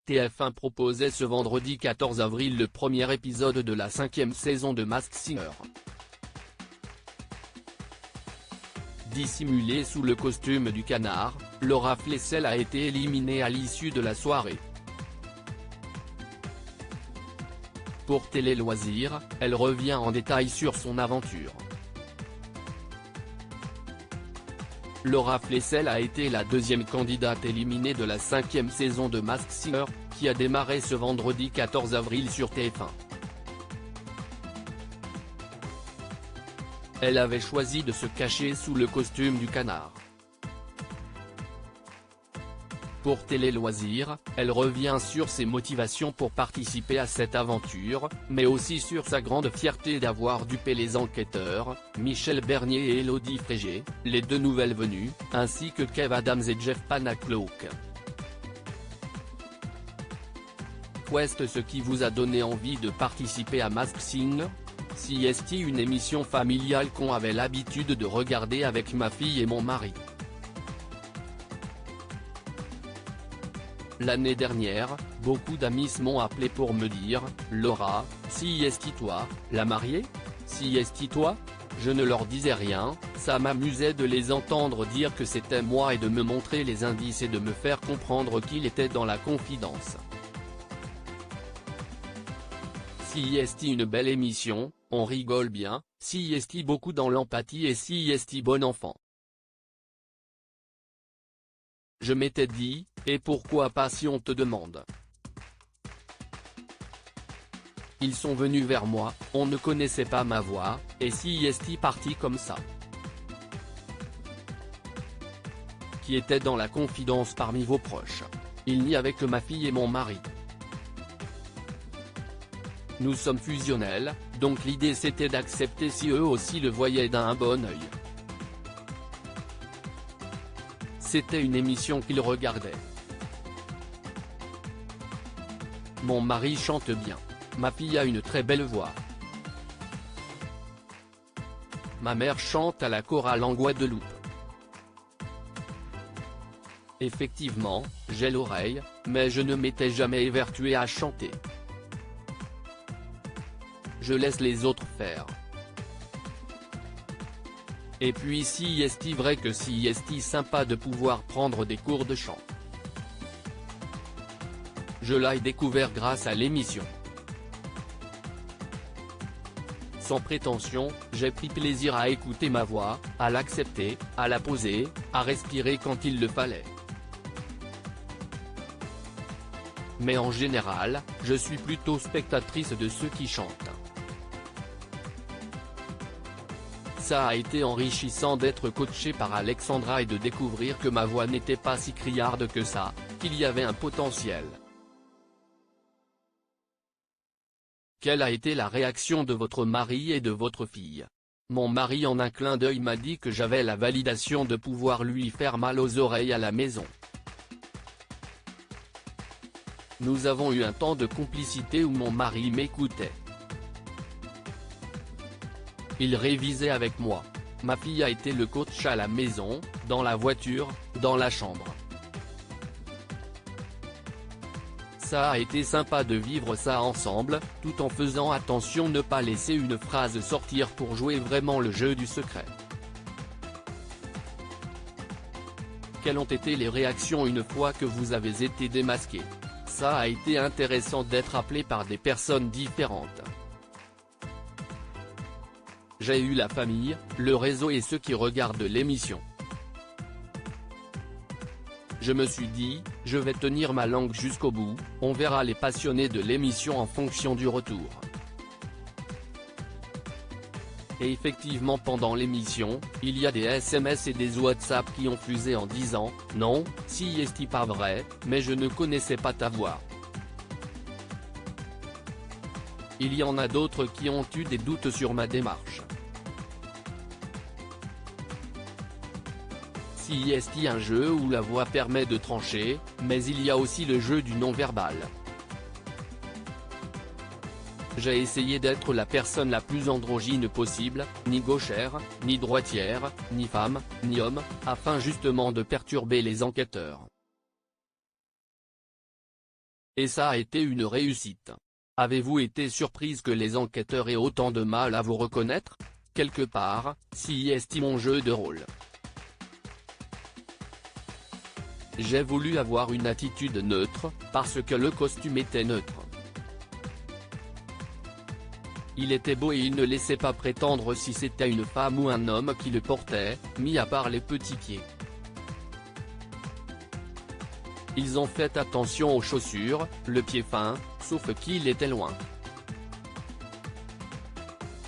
TF1 proposait ce vendredi 14 avril le premier épisode de la 5e saison de Masked Singer. Dissimulée sous le costume du canard, Laura Flessel a été éliminée à l'issue de la soirée. Pour Télé Loisirs, elle revient en détail sur son aventure. Laura Flessel a été la deuxième candidate éliminée de la 5e saison de Masked Singer, qui a démarré ce vendredi 14 avril sur TF1. Elle avait choisi de se cacher sous le costume du canard. Pour Télé Loisirs, elle revient sur ses motivations pour participer à cette aventure, mais aussi sur sa grande fierté d'avoir dupé les enquêteurs, Michel Bernier et Élodie Frégé, les deux nouvelles venues, ainsi que Kev Adams et Jeff Panacloak. Qu'est ce qui vous a donné envie de participer à Masked Singer? C'est une émission familiale qu'on avait l'habitude de regarder avec ma fille et mon mari. L'année dernière, beaucoup d'amis m'ont appelé pour me dire « Laura, c'est toi, la mariée? C'est toi ?» Je ne leur disais rien, ça m'amusait de les entendre dire que c'était moi et de me montrer les indices et de me faire comprendre qu'il était dans la confidence. C'est une belle émission, on rigole bien, c'est beaucoup dans l'empathie et c'est bon enfant. Je m'étais dit, et pourquoi pas si on te demande? Ils sont venus vers moi, on ne connaissait pas ma voix, et c'est parti comme ça. Qui était dans la confidence parmi vos proches? Il n'y avait que ma fille et mon mari. Nous sommes fusionnels, donc l'idée c'était d'accepter si eux aussi le voyaient d'un bon œil. C'était une émission qu'ils regardaient. Mon mari chante bien. Ma fille a une très belle voix. Ma mère chante à la chorale en Guadeloupe. Effectivement, j'ai l'oreille, mais je ne m'étais jamais évertué à chanter. Je laisse les autres faire. Et puis c'est vrai que c'est sympa de pouvoir prendre des cours de chant. Je l'ai découvert grâce à l'émission. Sans prétention, j'ai pris plaisir à écouter ma voix, à l'accepter, à la poser, à respirer quand il le fallait. Mais en général, je suis plutôt spectatrice de ceux qui chantent. Ça a été enrichissant d'être coachée par Alexandra et de découvrir que ma voix n'était pas si criarde que ça, qu'il y avait un potentiel. Quelle a été la réaction de votre mari et de votre fille? Mon mari en un clin d'œil m'a dit que j'avais la validation de pouvoir lui faire mal aux oreilles à la maison. Nous avons eu un temps de complicité où mon mari m'écoutait. Il révisait avec moi. Ma fille a été le coach à la maison, dans la voiture, dans la chambre. Ça a été sympa de vivre ça ensemble, tout en faisant attention ne pas laisser une phrase sortir pour jouer vraiment le jeu du secret. Quelles ont été les réactions une fois que vous avez été démasqué? Ça a été intéressant d'être appelé par des personnes différentes. J'ai eu la famille, le réseau et ceux qui regardent l'émission. Je me suis dit, je vais tenir ma langue jusqu'au bout, on verra les passionnés de l'émission en fonction du retour. Et effectivement pendant l'émission, il y a des SMS et des WhatsApp qui ont fusé en disant « Non, c'est pas vrai, mais je ne connaissais pas ta voix ». Il y en a d'autres qui ont eu des doutes sur ma démarche. C'est un jeu où la voix permet de trancher, mais il y a aussi le jeu du non-verbal. J'ai essayé d'être la personne la plus androgyne possible, ni gauchère, ni droitière, ni femme, ni homme, afin justement de perturber les enquêteurs. Et ça a été une réussite. Avez-vous été surprise que les enquêteurs aient autant de mal à vous reconnaître? Quelque part, si est mon jeu de rôle. J'ai voulu avoir une attitude neutre, parce que le costume était neutre. Il était beau et il ne laissait pas prétendre si c'était une femme ou un homme qui le portait, mis à part les petits pieds. Ils ont fait attention aux chaussures, le pied fin, sauf qu'il était loin.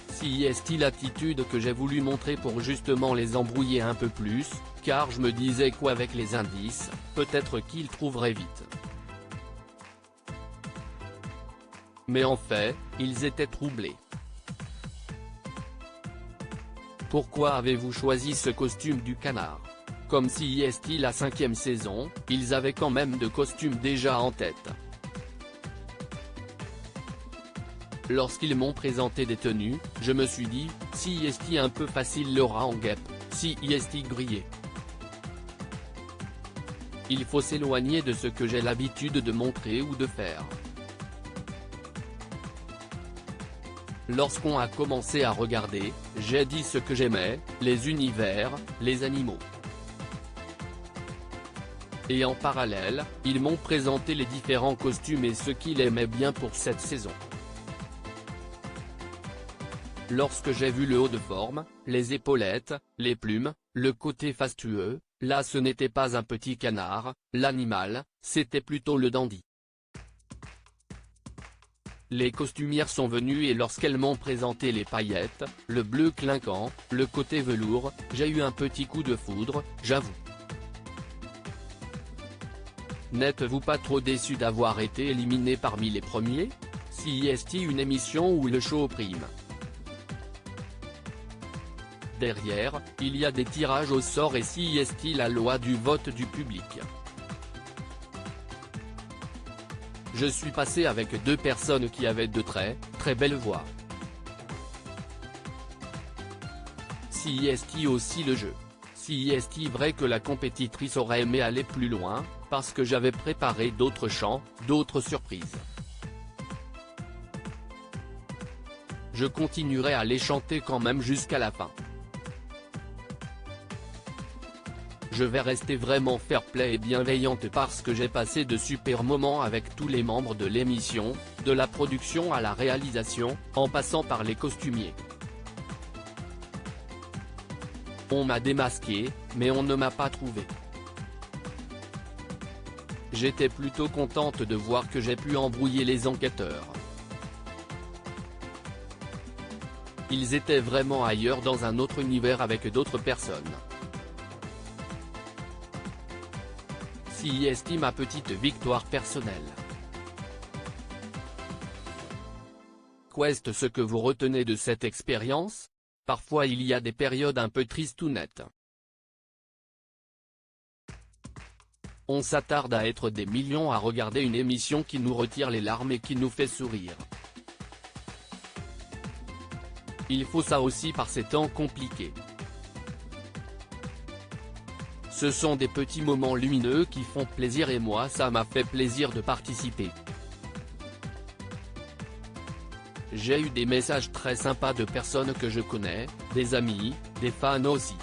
Si est l'attitude que j'ai voulu montrer pour justement les embrouiller un peu plus, car je me disais qu'avec les indices, peut-être qu'ils trouveraient vite. Mais en fait, ils étaient troublés. Pourquoi avez-vous choisi ce costume du canard? Comme si la 5e saison, ils avaient quand même de costumes déjà en tête. Lorsqu'ils m'ont présenté des tenues, je me suis dit, si un peu facile Laura en guêpe, si grillé. Il faut s'éloigner de ce que j'ai l'habitude de montrer ou de faire. Lorsqu'on a commencé à regarder, j'ai dit ce que j'aimais, les univers, les animaux. Et en parallèle, ils m'ont présenté les différents costumes et ce qu'ils aimaient bien pour cette saison. Lorsque j'ai vu le haut de forme, les épaulettes, les plumes, le côté fastueux, là ce n'était pas un petit canard, l'animal, c'était plutôt le dandy. Les costumières sont venues et lorsqu'elles m'ont présenté les paillettes, le bleu clinquant, le côté velours, j'ai eu un petit coup de foudre, j'avoue. N'êtes-vous pas trop déçu d'avoir été éliminé parmi les premiers? Si une émission où le show prime. Derrière, il y a des tirages au sort et si la loi du vote du public. Je suis passé avec 2 personnes qui avaient de très belles voix. Si aussi le jeu. Si vrai que la compétitrice aurait aimé aller plus loin, parce que j'avais préparé d'autres chants, d'autres surprises. Je continuerai à les chanter quand même jusqu'à la fin. Je vais rester vraiment fair-play et bienveillante parce que j'ai passé de super moments avec tous les membres de l'émission, de la production à la réalisation, en passant par les costumiers. On m'a démasqué, mais on ne m'a pas trouvé. J'étais plutôt contente de voir que j'ai pu embrouiller les enquêteurs. Ils étaient vraiment ailleurs dans un autre univers avec d'autres personnes. Si ma petite victoire personnelle. Qu'est-ce que vous retenez de cette expérience? Parfois il y a des périodes un peu tristounettes. On s'attarde à être des millions à regarder une émission qui nous retire les larmes et qui nous fait sourire. Il faut ça aussi par ces temps compliqués. Ce sont des petits moments lumineux qui font plaisir et moi ça m'a fait plaisir de participer. J'ai eu des messages très sympas de personnes que je connais, des amis, des fans aussi.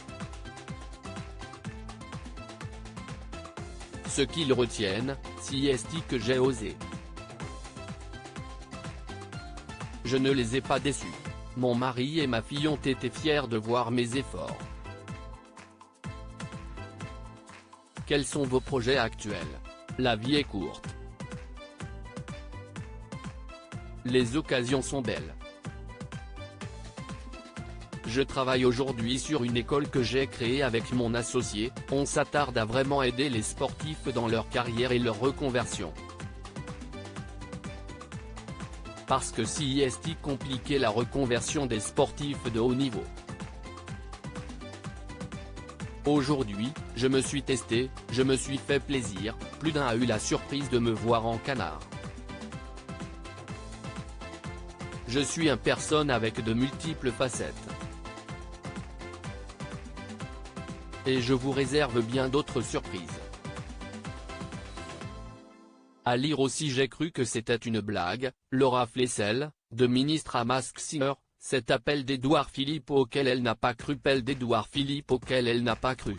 Ce qu'ils retiennent, si que j'ai osé. Je ne les ai pas déçus. Mon mari et ma fille ont été fiers de voir mes efforts. Quels sont vos projets actuels? La vie est courte. Les occasions sont belles. Je travaille aujourd'hui sur une école que j'ai créée avec mon associé, on s'attarde à vraiment aider les sportifs dans leur carrière et leur reconversion. Parce que si compliquait la reconversion des sportifs de haut niveau. Aujourd'hui, je me suis testé, je me suis fait plaisir, plus d'un a eu la surprise de me voir en canard. Je suis une personne avec de multiples facettes. Et je vous réserve bien d'autres surprises. À lire aussi j'ai cru que c'était une blague, Laura Flessel, de ministre à Masked Singer, cet appel d'Édouard Philippe auquel elle n'a pas cru, appel d'Édouard Philippe auquel elle n'a pas cru.